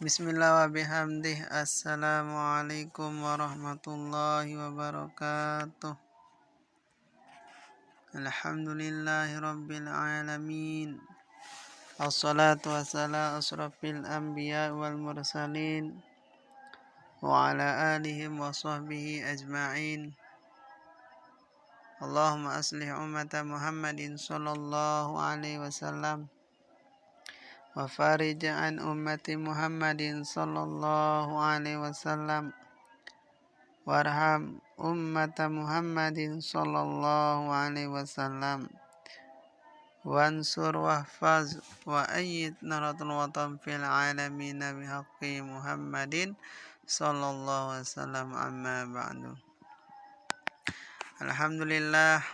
Bismillah wa bihamdih. Assalamualaikum warahmatullahi wabarakatuh. Alhamdulillahi rabbil alamin. Assalatu wassalamu asrafil anbiya wal mursalin wa ala alihim wa sahbihi ajma'in. Allahumma aslih ummata Muhammadin sallallahu alaihi wasallam wa farij an ummati Muhammadin sallallahu alaihi wasallam warham ummata Muhammadin sallallahu alaihi wasallam wansur wahfaz wa ayyid naratul watan fil alamin bihaqqi Muhammadin sallallahu alaihi wasallam amma ba'du. Alhamdulillah,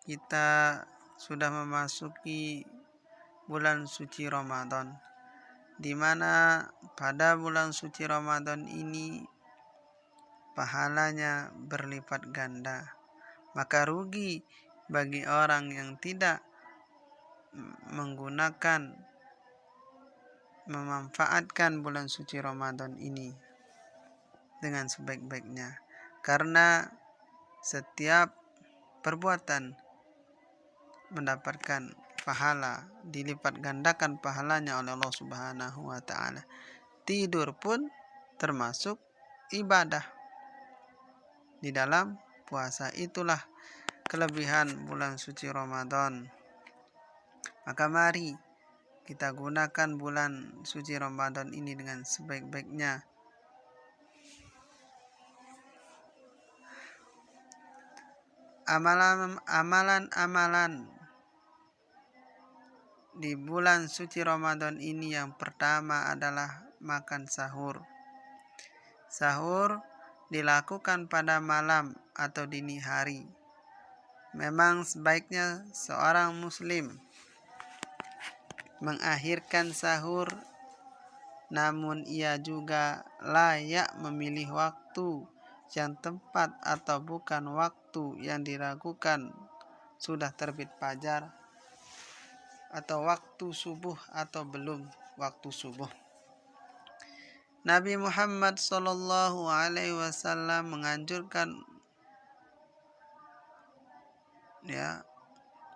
kita sudah memasuki bulan suci Ramadan, di mana pada bulan suci Ramadan ini pahalanya berlipat ganda. Maka rugi bagi orang yang tidak memanfaatkan bulan suci Ramadan ini dengan sebaik-baiknya, karena setiap perbuatan mendapatkan pahala, dilipat gandakan pahalanya oleh Allah Subhanahu wa taala. Tidur pun termasuk ibadah di dalam puasa. Itulah kelebihan bulan suci Ramadan. Maka mari kita gunakan bulan suci Ramadan ini dengan sebaik-baiknya. Amalan-amalan di bulan suci Ramadan ini, yang pertama adalah makan sahur. Sahur dilakukan pada malam atau dini hari. Memang sebaiknya seorang muslim mengakhirkan sahur, namun ia juga layak memilih waktu yang tepat atau bukan waktu yang diragukan sudah terbit fajar, atau waktu subuh atau belum waktu subuh. Nabi Muhammad sallallahu alaihi wasallam menganjurkan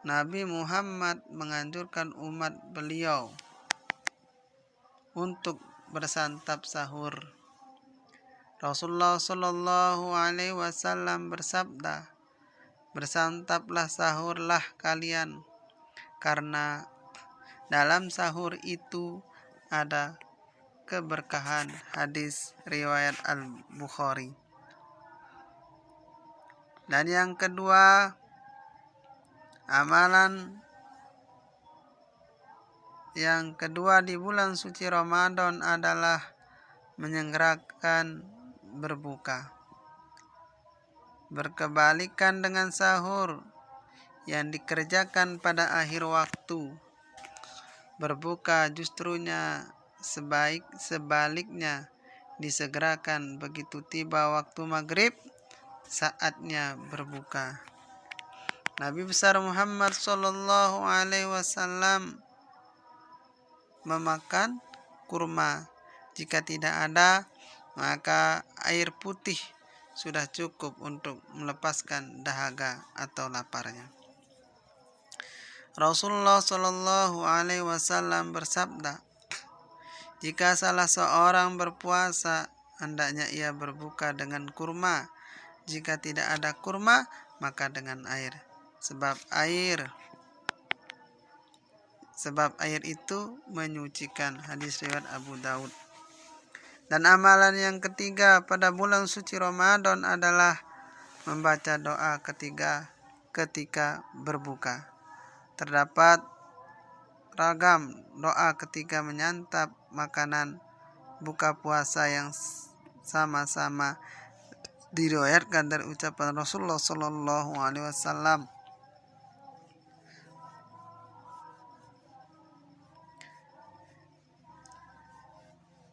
Nabi Muhammad menganjurkan umat beliau untuk bersantap sahur. Rasulullah sallallahu alaihi wasallam bersabda, "Bersantaplah, sahurlah kalian, karena dalam sahur itu ada keberkahan." Hadis riwayat Al-Bukhari. Dan yang kedua, amalan yang kedua di bulan suci Ramadan adalah menyegerakan berbuka. Berkebalikan dengan sahur yang dikerjakan pada akhir waktu, berbuka justrunya sebaliknya disegerakan begitu tiba waktu maghrib, saatnya berbuka. Nabi besar Muhammad sallallahu alaihi wasallam memakan kurma. Jika tidak ada, maka air putih sudah cukup untuk melepaskan dahaga atau laparnya. Rasulullah sallallahu alaihi wasallam bersabda, "Jika salah seorang berpuasa, hendaknya ia berbuka dengan kurma. Jika tidak ada kurma, maka dengan air. Sebab air itu menyucikan." Hadis riwayat Abu Daud. Dan amalan yang ketiga pada bulan suci Ramadan adalah membaca doa ketika berbuka. Terdapat ragam doa ketika menyantap makanan buka puasa yang sama-sama diriwayatkan dari ucapan Rasulullah sallallahu alaihi wasallam.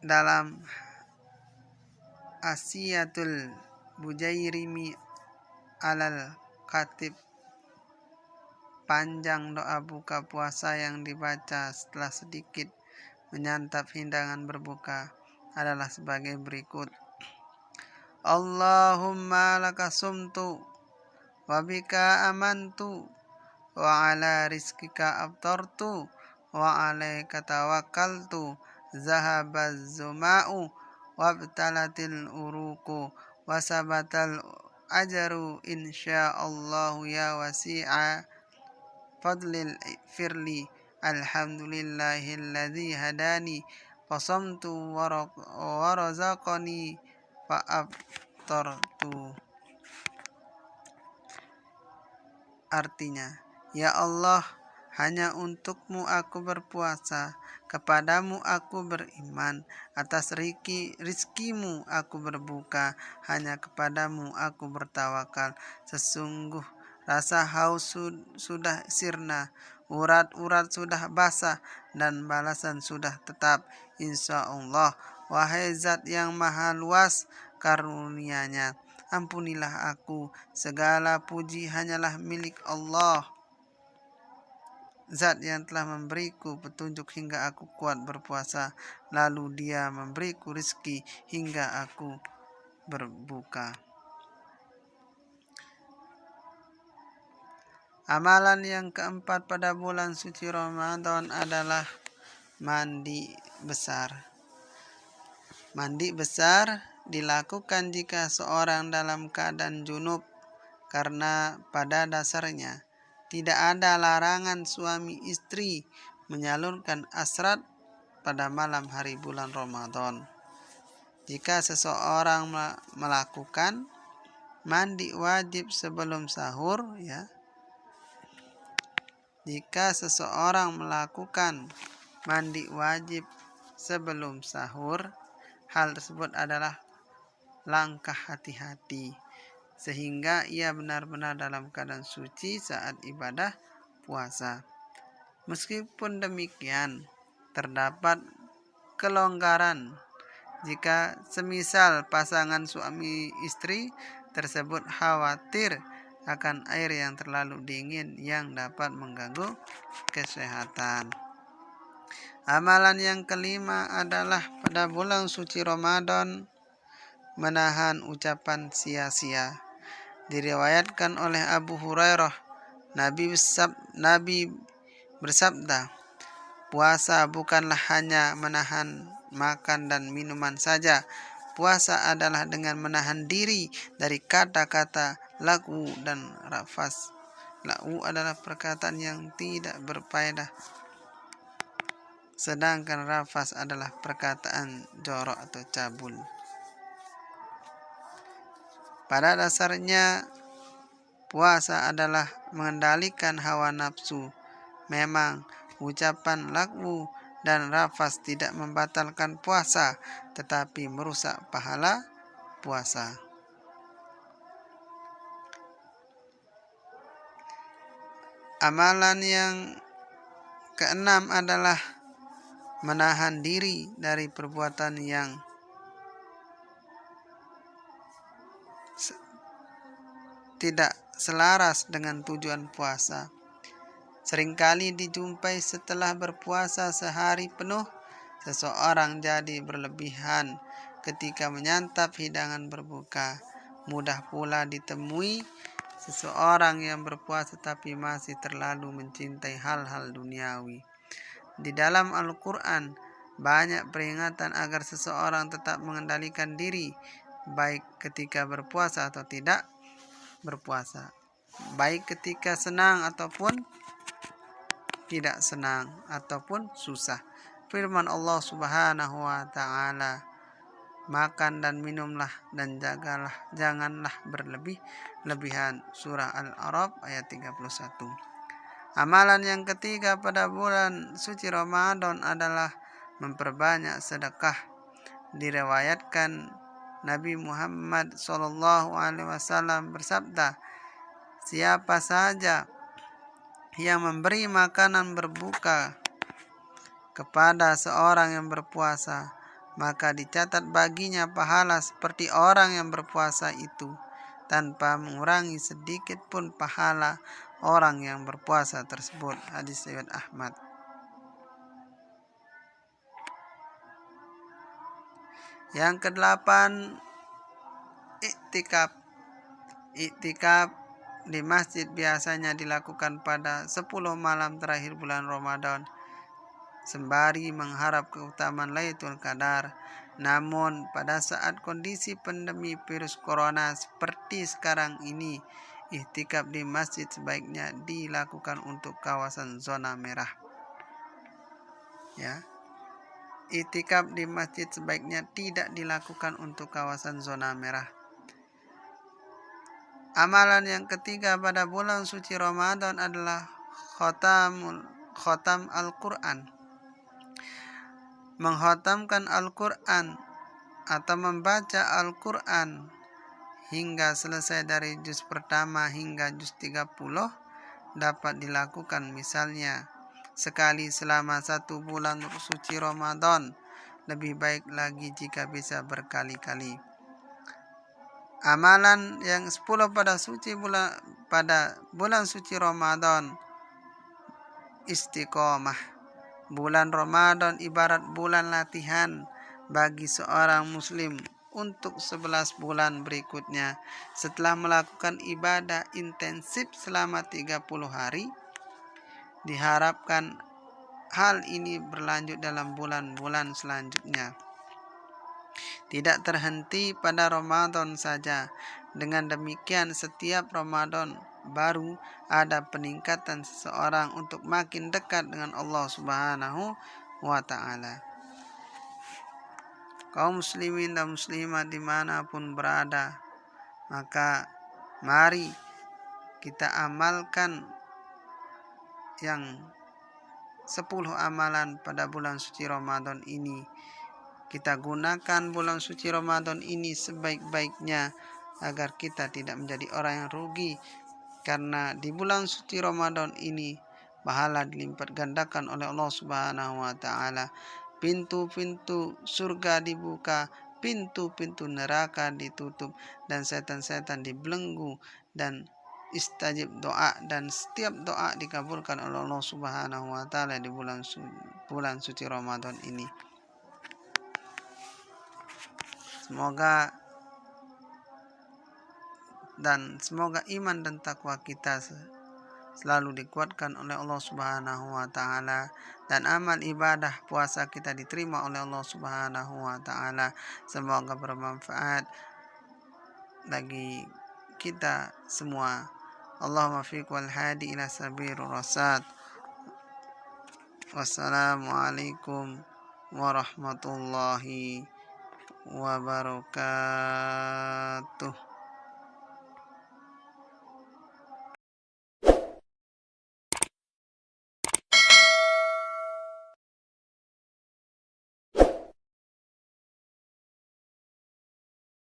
Dalam Asiyatul Bujairimi alal Khatib, panjang doa buka puasa yang dibaca setelah sedikit menyantap hidangan berbuka adalah sebagai berikut. Allahumma laka sumtu wa bika amantu wa ala rizkika aftartu wa alaika tawakkaltu zahabaz zuma'u wabtalatil uruku wa sabatal ajaru insyaallahu ya wasi'a fadlil firli alhamdulillahilladzi hadani fasamtu wa razaqani fa'aftartu. Artinya, ya Allah, hanya untukmu aku berpuasa, kepadamu aku beriman, atas rizkimu aku berbuka, hanya kepadamu aku bertawakal. Sesungguh rasa haus sudah sirna, urat-urat sudah basah, dan balasan sudah tetap, insya Allah. Wahai zat yang maha luas karunia-Nya, ampunilah aku, segala puji hanyalah milik Allah, zat yang telah memberiku petunjuk hingga aku kuat berpuasa, lalu Dia memberiku rizki hingga aku berbuka. Amalan yang keempat pada bulan suci Ramadan adalah mandi besar. Mandi besar dilakukan jika seorang dalam keadaan junub, karena pada dasarnya tidak ada larangan suami istri menyalurkan hasrat pada malam hari bulan Ramadan. Jika seseorang melakukan mandi wajib sebelum sahur, jika seseorang melakukan mandi wajib sebelum sahur, hal tersebut adalah langkah hati-hati, sehingga ia benar-benar dalam keadaan suci saat ibadah puasa. Meskipun demikian, terdapat kelonggaran jika semisal pasangan suami istri tersebut khawatir akan air yang terlalu dingin yang dapat mengganggu kesehatan. Amalan yang kelima adalah pada bulan suci Ramadan menahan ucapan sia-sia. Diriwayatkan oleh Abu Hurairah, Nabi bersabda, puasa bukanlah hanya menahan makan dan minuman saja. Puasa adalah dengan menahan diri dari kata-kata lagwu dan rafas. Lagwu adalah perkataan yang tidak berfaedah, sedangkan rafas adalah perkataan jorok atau cabul. Pada dasarnya, puasa adalah mengendalikan hawa nafsu. Memang, ucapan lagwu dan rafas tidak membatalkan puasa, tetapi merusak pahala puasa. Amalan yang keenam adalah menahan diri dari perbuatan yang tidak selaras dengan tujuan puasa. Seringkali dijumpai setelah berpuasa sehari penuh, seseorang jadi berlebihan ketika menyantap hidangan berbuka. Mudah pula ditemui seseorang yang berpuasa tapi masih terlalu mencintai hal-hal duniawi. Di dalam Al-Quran, banyak peringatan agar seseorang tetap mengendalikan diri, baik ketika berpuasa atau tidak berpuasa, baik ketika senang ataupun tidak senang ataupun susah. Firman Allah Subhanahu wa taala, makan dan minumlah dan janganlah berlebih-lebihan. Surah Al-A'raf ayat 31. Amalan yang ketiga pada bulan suci Ramadan adalah memperbanyak sedekah. Diriwayatkan Nabi Muhammad SAW bersabda, siapa saja yang memberi makanan berbuka kepada seorang yang berpuasa, maka dicatat baginya pahala seperti orang yang berpuasa itu, tanpa mengurangi sedikit pun pahala orang yang berpuasa tersebut. Hadis riwayat Ahmad. Yang kedelapan, iktikaf. Iktikaf di masjid biasanya dilakukan pada 10 malam terakhir bulan Ramadan, sembari mengharap keutamaan Lailatul Qadar. Namun pada saat kondisi pandemi virus corona seperti sekarang ini, iktikaf di masjid sebaiknya dilakukan untuk kawasan zona merah. Ya. Iktikaf di masjid sebaiknya tidak dilakukan untuk kawasan zona merah. Amalan yang ketiga pada bulan suci Ramadan adalah khotam Al-Quran. Mengkhatamkan Al-Quran atau membaca Al-Quran hingga selesai dari juz pertama hingga juz 30 dapat dilakukan misalnya sekali selama 1 bulan suci Ramadan. Lebih baik lagi jika bisa berkali-kali. Amalan yang 10 pada bulan suci Ramadan, istiqomah. Bulan Ramadan ibarat bulan latihan bagi seorang muslim untuk 11 bulan berikutnya. Setelah melakukan ibadah intensif selama 30 hari, diharapkan hal ini berlanjut dalam bulan-bulan selanjutnya. Tidak terhenti pada Ramadan saja. Dengan demikian setiap Ramadan baru ada peningkatan seseorang untuk makin dekat dengan Allah Subhanahu wa ta'ala. Kaum muslimin dan muslimat dimanapun berada, maka mari kita amalkan yang 10 amalan pada bulan suci Ramadan ini. Kita gunakan bulan suci Ramadan ini sebaik-baiknya agar kita tidak menjadi orang yang rugi, karena di bulan suci Ramadan ini pahala dilipat gandakan oleh Allah Subhanahu wa ta'ala. Pintu-pintu surga dibuka, pintu-pintu neraka ditutup, dan setan-setan dibelenggu, dan istajib doa, dan setiap doa dikabulkan oleh Allah Subhanahu wa ta'ala di bulan suci Ramadan ini. Semoga iman dan takwa kita selalu dikuatkan oleh Allah Subhanahu wa ta'ala, dan amal ibadah puasa kita diterima oleh Allah Subhanahu wa ta'ala. Semoga bermanfaat bagi kita semua. Allahumma fiq wal hadi ila sabirur rasyad. Wassalamualaikum warahmatullahi wabarakatuh.